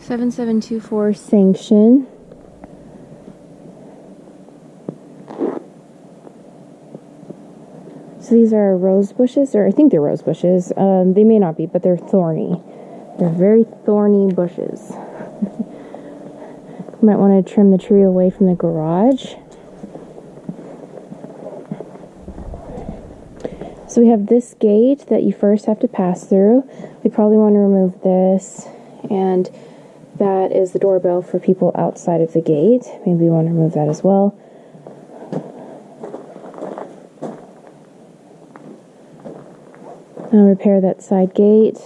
7724 Sanction. So these are rose bushes, or I think they're rose bushes. They may not be, but they're thorny. They're very thorny bushes. You might want to trim the tree away from the garage. So we have this gate that you first have to pass through. We probably want to remove this, and that is the doorbell for people outside of the gate. Maybe we want to remove that as well. Now repair that side gate.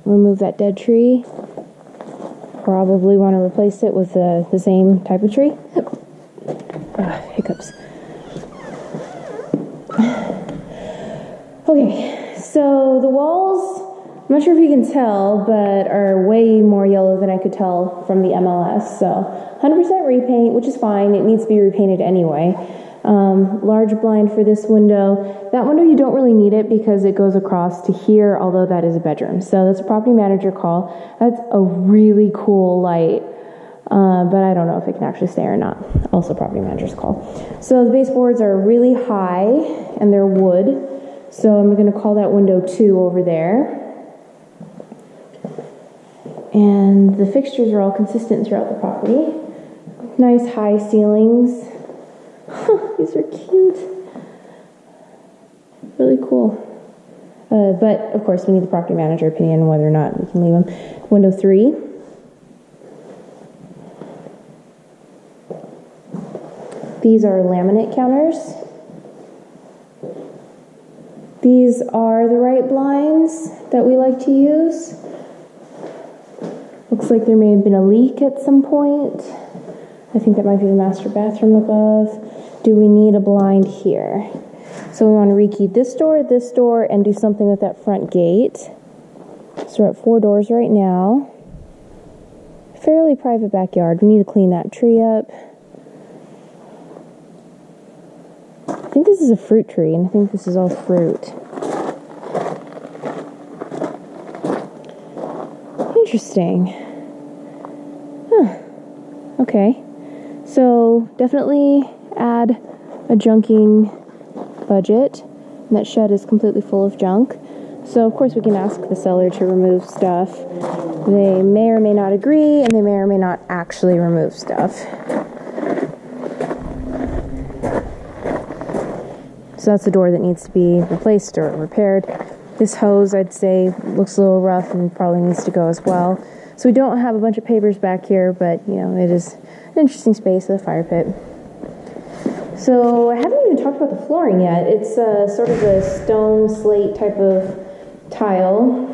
Remove that dead tree. Probably want to replace it with the same type of tree. Hiccups. Okay, so the walls, I'm not sure if you can tell, but are way more yellow than I could tell from the MLS. So 100% repaint, which is fine. It needs to be repainted anyway. Large blind for this window. That window you don't really need it because it goes across to here, although that is a bedroom. So that's a property manager call. That's a really cool light, but I don't know if it can actually stay or not. Also property manager's call. So the baseboards are really high and they're wood. So I'm going to call that window 2 over there. And the fixtures are all consistent throughout the property. Nice high ceilings. These are cute. Really cool. But, of course, we need the property manager opinion on whether or not we can leave them. Window 3. These are laminate counters. These are the right blinds that we like to use. Looks like there may have been a leak at some point. I think that might be the master bathroom above. Do we need a blind here? So we want to rekey this door, and do something with that front gate. So we're at 4 doors right now. Fairly private backyard. We need to clean that tree up. I think this is a fruit tree, and I think this is all fruit. Interesting. Huh. Okay. So definitely add a junking budget. And that shed is completely full of junk. So of course we can ask the seller to remove stuff. They may or may not agree, and they may or may not actually remove stuff. So that's a door that needs to be replaced or repaired. This hose, I'd say, looks a little rough and probably needs to go as well. So we don't have a bunch of papers back here, but, you know, it is an interesting space with a fire pit. So I haven't even talked about the flooring yet. It's sort of a stone slate type of tile.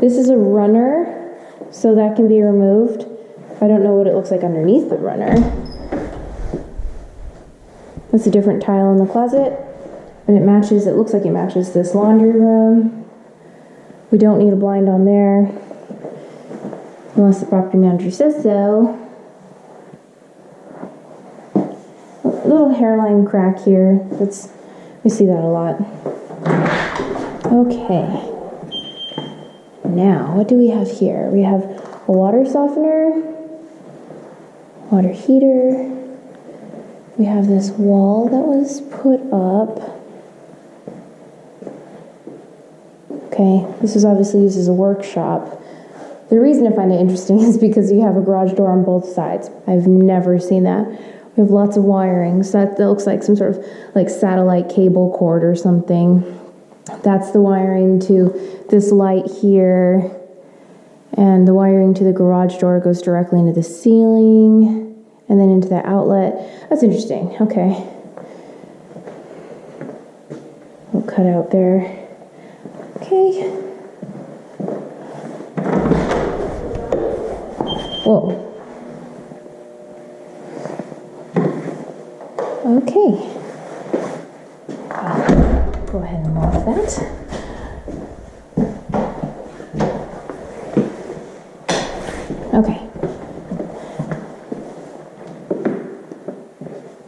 This is a runner, so that can be removed. I don't know what it looks like underneath the runner. That's a different tile in the closet, and it looks like it matches this laundry room. We don't need a blind on there, unless the property manager says so. A little hairline crack here. We see that a lot. Okay. Now, what do we have here? We have a water softener, water heater. We have this wall that was put up. Okay, this was obviously used as a workshop. The reason I find it interesting is because you have a garage door on both sides. I've never seen that. We have lots of wiring, so that looks like some sort of like satellite cable cord or something. That's the wiring to this light here, and the wiring to the garage door goes directly into the ceiling and then into the outlet. That's interesting. Okay. We'll cut out there. Okay. Whoa. Okay. Go ahead and lock that. Okay.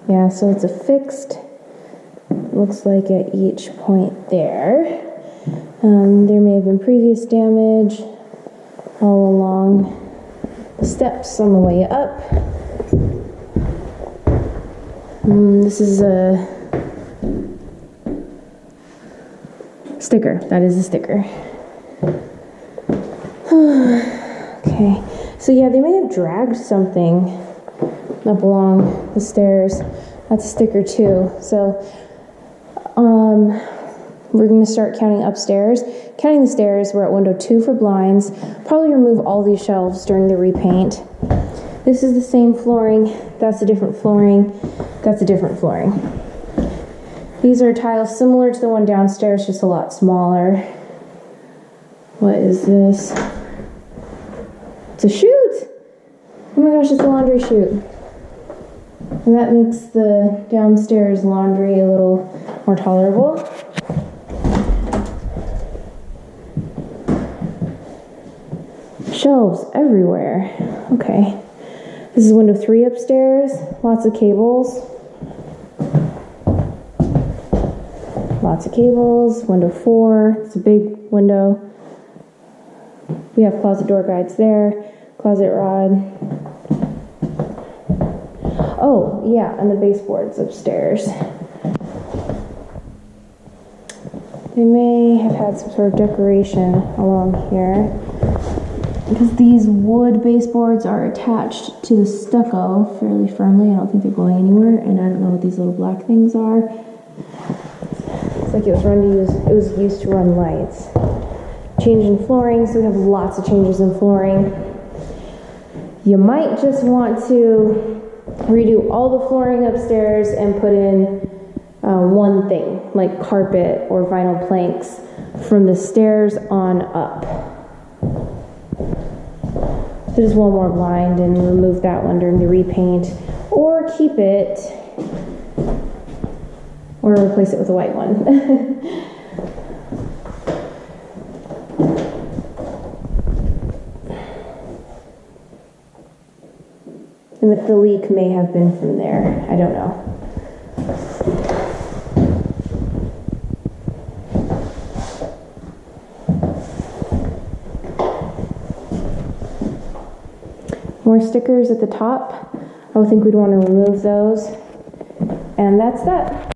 Yeah, so it's affixed, looks like at each point there. There may have been previous damage all along the steps on the way up. This is a sticker. That is a sticker. Okay, so yeah, they may have dragged something up along the stairs. That's a sticker too. So, we're going to start counting upstairs. Counting the stairs, we're at window 2 for blinds. Probably remove all these shelves during the repaint. This is the same flooring. That's a different flooring. That's a different flooring. These are tiles similar to the one downstairs, just a lot smaller. What is this? It's a chute! Oh my gosh, it's a laundry chute. And that makes the downstairs laundry a little more tolerable. Shelves everywhere. Okay. This is window 3 upstairs. Lots of cables. Lots of cables. Window 4. It's a big window. We have closet door guides there. Closet rod. Oh, yeah, and the baseboards upstairs. They may have had some sort of decoration along here, because these wood baseboards are attached to the stucco fairly firmly. I don't think they're going anywhere, and I don't know what these little black things are. It's like it was used to run lights. Change in flooring, so we have lots of changes in flooring. You might just want to redo all the flooring upstairs and put in one thing, like carpet or vinyl planks from the stairs on up. So just one more blind and remove that one during the repaint, or keep it, or replace it with a white one. And the leak may have been from there. I don't know. More stickers at the top. I would think we'd want to remove those. And that's that.